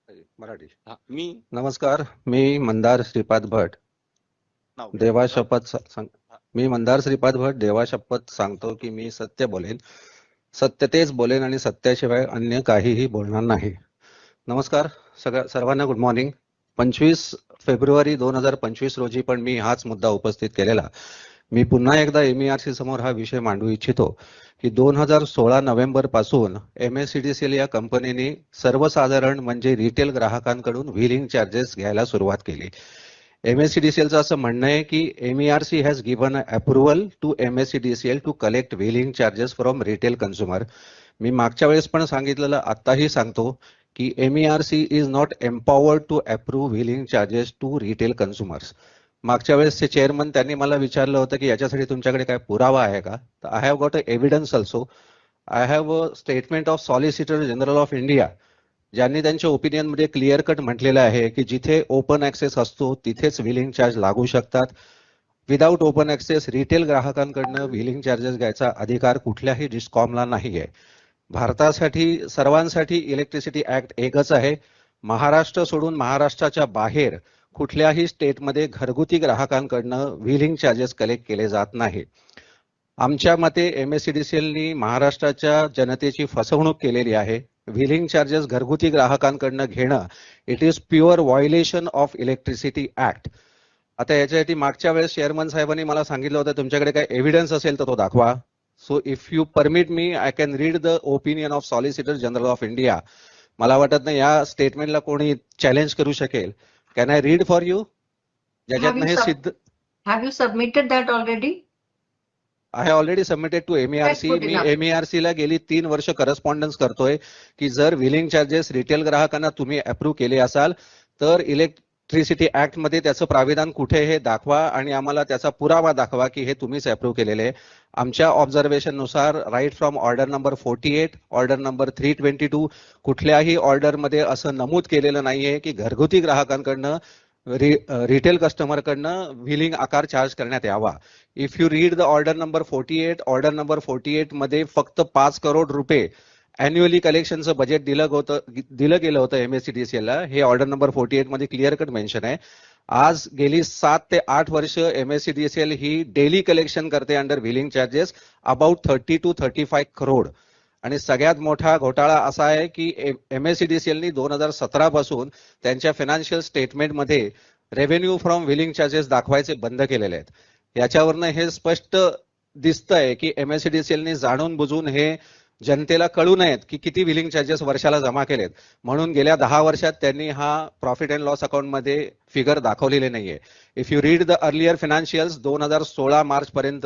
मराठी. मी नमस्कार, मी मंदार श्रीपाद भट नाव घ्या देवा तुमचं. शपथ मी मंदार श्रीपाद भट देवा शपथ सांगतो की मी सत्य बोलेन, सत्य तेच बोलेन आणि सत्याशिवाय अन्य काहीही बोलणार नाही. नमस्कार सर्वांना, गुड मॉर्निंग. 25 फेब्रुवारी 2025 रोजी पण मी हाच मुद्दा उपस्थित केलेला. मी पुन्हा एकदा MERC समोर हा विषय मांडू इच्छितो की 2016 नोव्हेंबर पासून MSCDCL या कंपनीने सर्वसाधारण म्हणजे रिटेल ग्राहकांकडून व्हीलिंग चार्जेस घ्यायला सुरुवात केली. MSCDCLचं असं म्हणणं आहे की MERC has given approval to MSCDCL to collect wheeling charges from retail consumer. मी मागच्या वेळेस पण सांगितलेलं, आताही सांगतो की MERC is not empowered to approve wheeling charges to retail consumers. मागच्या वेळेसचे चेअरमन त्यांनी मला विचारलं होतं की याच्यासाठी तुमच्याकडे काय पुरावा आहे का? तर I have got a evidence also. I have a statement of solicitor general of India, ज्यांनी त्यांच्या ओपिनियन मध्ये क्लिअर कट म्हटलेलं आहे की जिथे ओपन ऍक्सेस असतो तिथेच व्हीलिंग चार्ज लागू शकतात. विदाऊट ओपन ऍक्सेस रिटेल ग्राहकांकडनं व्हीलिंग चार्जेस घ्यायचा अधिकार कुठल्याही डिस्कॉमला नाहीये. भारतासाठी सर्वांसाठी इलेक्ट्रिसिटी ऍक्ट एकच आहे. महाराष्ट्र सोडून महाराष्ट्राच्या बाहेर कुठल्याही स्टेटमध्ये घरगुती ग्राहकांकडनं व्हीलिंग चार्जेस कलेक्ट केले जात नाही. आमच्या मते MSCDCLनी महाराष्ट्राच्या जनतेची फसवणूक केलेली आहे. व्हीलिंग चार्जेस घरगुती ग्राहकांकडनं घेणं it is pure violation of electricity act. आता याच्यासाठी मागच्या वेळेस चेअरमन साहेबांनी मला सांगितलं होतं तुमच्याकडे काय एव्हिडन्स असेल तर तो दाखवा. So if you permit me I can read the opinion of solicitor general of India. मला वाटत नाही या स्टेटमेंटला कोणी चॅलेंज करू शकेल. Can I read for you? ज्याच्यातनं हे सिद्ध. Have you submitted that already? I have already submitted to MERC. That's good मी enough. MERC ला गेली 3 वर्ष करस्पॉन्डन्स करतोय की जर व्हीलिंग चार्जेस रिटेल ग्राहकांना तुम्ही अप्रूव्ह केले असाल तर इलेक्ट्रिसिटी ऍक्ट मध्ये त्याचं प्राविधान कुठे हे दाखवा आणि आम्हाला त्याचा पुरावा दाखवा की हे तुम्हीच अप्रूव्ह केलेले आहे. आमच्या ऑब्झर्वेशन नुसार right from order number 48, order number 322 कुठल्याही ऑर्डरमध्ये असं नमूद केलेलं नाहीये की घरगुती ग्राहकांकडनं रिटेल कस्टमरकडनं व्हीलिंग आकार चार्ज करण्यात यावा. If you read the order number 48, order number 48 मध्ये फक्त 5 करोड रुपये अॅन्युअली कलेक्शनचं बजेट दिलं गेलं होतं MSCDCL ला. हे ऑर्डर नंबर 48 मध्ये क्लिअर कट मेन्शन आहे. आज गेली 7 ते 8 वर्ष MSCDCL ही डेली कलेक्शन करते under wheeling charges about 30 to 35 crore. आणि सगळ्यात मोठा घोटाळा असा आहे की MSCDCLनी 2017 पासून त्यांच्या फायनान्शियल स्टेटमेंटमध्ये रेव्हेन्यू फ्रॉम व्हीलिंग चार्जेस दाखवायचे बंद केलेले आहेत. याच्यावरनं हे स्पष्ट दिसतंय की MSCDCLनी जाणून बुजून हे जनतेला कळू नयेत की किती व्हीलिंग चार्जेस वर्षाला जमा केलेत, म्हणून गेल्या 10 वर्षात त्यांनी हा प्रॉफिट अँड लॉस अकाउंटमध्ये फिगर दाखवलेले नाहीये. If you read the earlier financials 2016 मार्च पर्यंत